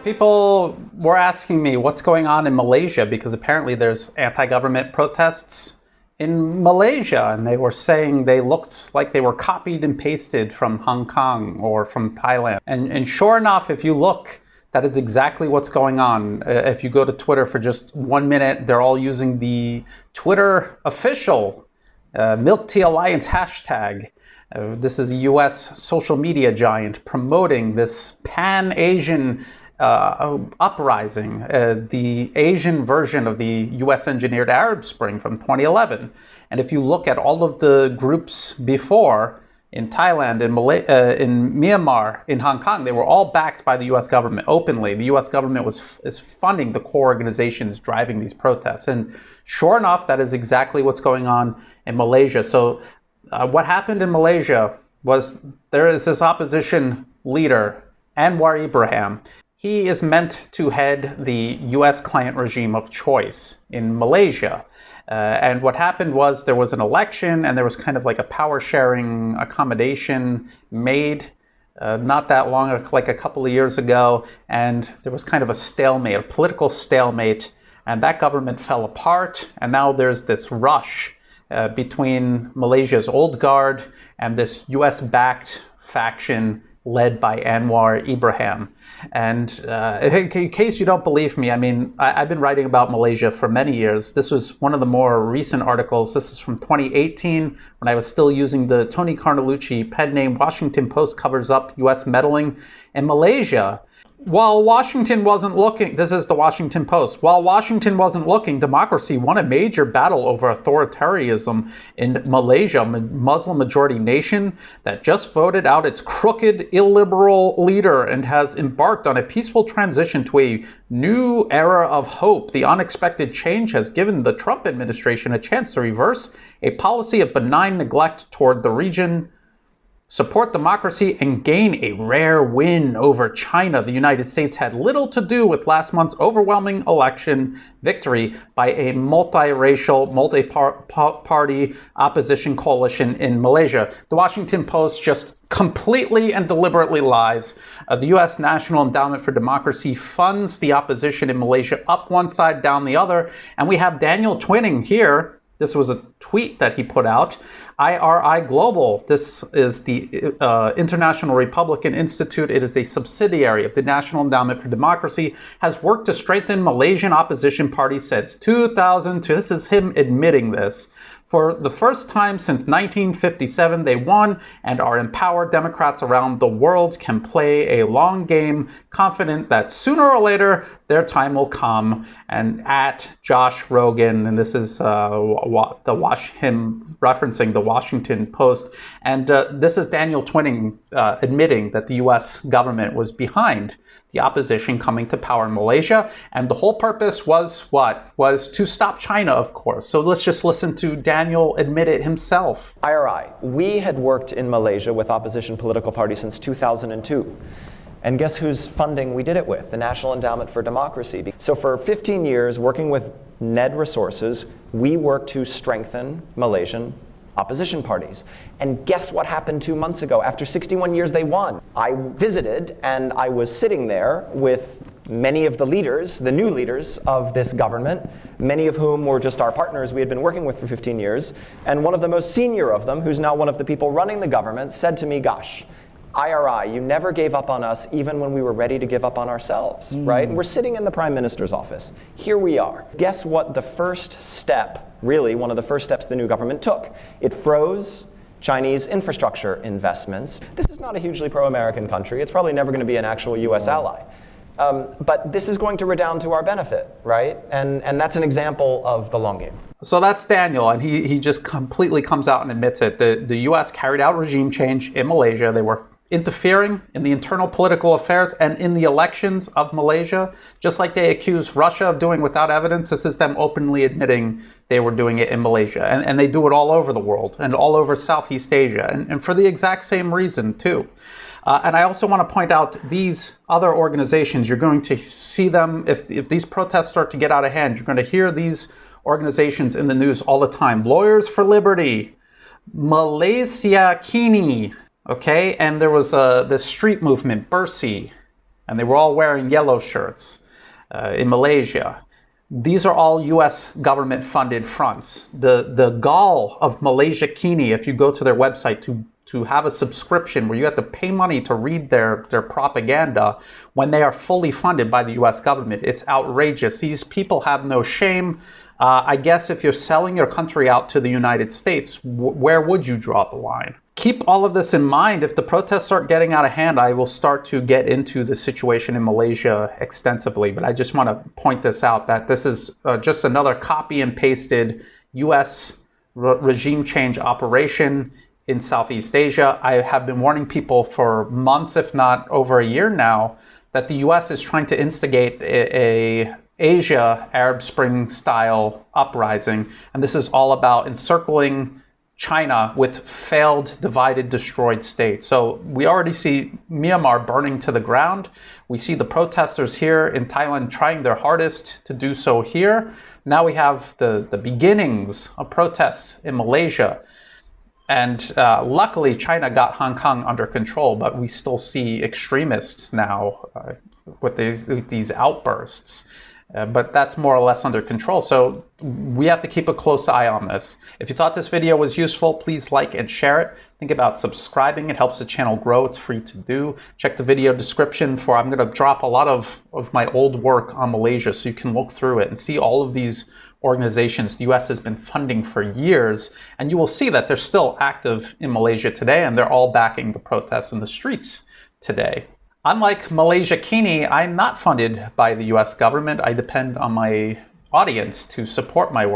People were asking me what's going on in Malaysia because apparently there's anti-government protests in Malaysia, and they were saying they looked like they were copied and pasted from Hong Kong or from Thailand. And sure enough, if you look, that is exactly what's going on. If you go to Twitter for just 1 minute, they're all using the Twitter official Milk Tea Alliance hashtag. This is a US social media giant promoting this pan-Asian uprising, the Asian version of the US engineered Arab Spring from 2011. And if you look at all of the groups before, in Thailand, in Myanmar, in Hong Kong, they were all backed by the US government openly. The US government is funding the core organizations driving these protests. And sure enough, that is exactly what's going on in Malaysia. So what happened in Malaysia was there is this opposition leader, Anwar Ibrahim. He is meant to head the US client regime of choice in Malaysia. And what happened was there was an election and there was kind of like a power sharing accommodation made not that long, like a couple of years ago. And there was kind of a stalemate, a political stalemate, and that government fell apart. And now there's this rush between Malaysia's old guard and this US-backed faction led by Anwar Ibrahim. And in case you don't believe me, I mean, I've been writing about Malaysia for many years. This was one of the more recent articles. This is from 2018, when I was still using the Tony Carnelucci pen name. Washington Post covers up US meddling in Malaysia. While Washington wasn't looking, this is the Washington Post, while Washington wasn't looking, democracy won a major battle over authoritarianism in Malaysia, a Muslim-majority nation that just voted out its crooked, illiberal leader and has embarked on a peaceful transition to a new era of hope. The unexpected change has given the Trump administration a chance to reverse a policy of benign neglect toward the region, support democracy, and gain a rare win over China. The United States had little to do with last month's overwhelming election victory by a multiracial, multi-party opposition coalition in Malaysia. The Washington Post just completely and deliberately lies. The U.S. National Endowment for Democracy funds the opposition in Malaysia up one side, down the other. And we have Daniel Twinning here. This was a tweet that he put out. IRI Global, this is the International Republican Institute. It is a subsidiary of the National Endowment for Democracy, has worked to strengthen Malaysian opposition parties since 2002. This is him admitting this. For the first time since 1957, they won and are empowered. Democrats around the world can play a long game, confident that sooner or later their time will come. And at Josh Rogan, and this is him referencing the Washington Post, and this is Daniel Twinning admitting that the U.S. government was behind the opposition coming to power in Malaysia. And the whole purpose was what? Was to stop China, of course. So let's just listen to Daniel admit it himself. IRI, we had worked in Malaysia with opposition political parties since 2002. And guess whose funding we did it with? The National Endowment for Democracy. So for 15 years, working with NED resources, we worked to strengthen Malaysian opposition parties. And guess what happened 2 months ago? After 61 years, they won. I visited and I was sitting there with many of the leaders, the new leaders of this government, many of whom were just our partners we had been working with for 15 years. And one of the most senior of them, who's now one of the people running the government, said to me, gosh, IRI, you never gave up on us even when we were ready to give up on ourselves, right? And we're sitting in the Prime Minister's office. Here we are. Guess what the first step, really one of the first steps the new government took? It froze Chinese infrastructure investments. This is not a hugely pro-American country. It's probably never going to be an actual US ally. But this is going to redound to our benefit, right? And that's an example of the long game. So that's Daniel, and he just completely comes out and admits it. The US carried out regime change in Malaysia. They were interfering in the internal political affairs and in the elections of Malaysia, just like they accused Russia of doing without evidence. This is them openly admitting they were doing it in Malaysia. And they do it all over the world and all over Southeast Asia, and for the exact same reason, too. And I also want to point out these other organizations. You're going to see them, if these protests start to get out of hand, you're going to hear these organizations in the news all the time. Lawyers for Liberty, Malaysia Kini, okay? And there was the street movement, Bersih, and they were all wearing yellow shirts in Malaysia. These are all U.S. government-funded fronts. The gall of Malaysia Kini, if you go to their website to have a subscription where you have to pay money to read their propaganda when they are fully funded by the U.S. government, it's outrageous. These people have no shame. I guess if you're selling your country out to the United States, where would you draw the line? Keep all of this in mind. If the protests start getting out of hand, I will start to get into the situation in Malaysia extensively. But I just want to point this out, that this is just another copy and pasted U.S. regime change operation in Southeast Asia. I have been warning people for months, if not over a year now, that the U.S. is trying to instigate a Asia Arab Spring style uprising. And this is all about encircling China with failed, divided, destroyed states. So we already see Myanmar burning to the ground. We see the protesters here in Thailand trying their hardest to do so here. Now we have the beginnings of protests in Malaysia. And luckily, China got Hong Kong under control, but we still see extremists now with these outbursts. But that's more or less under control. So we have to keep a close eye on this. If you thought this video was useful, please like and share it. Think about subscribing. It helps the channel grow. It's free to do. Check the video description I'm going to drop a lot of my old work on Malaysia so you can look through it and see all of these organizations the U.S. has been funding for years. And you will see that they're still active in Malaysia today, and they're all backing the protests in the streets today. Unlike Malaysia Kini, I'm not funded by the U.S. government. I depend on my audience to support my work.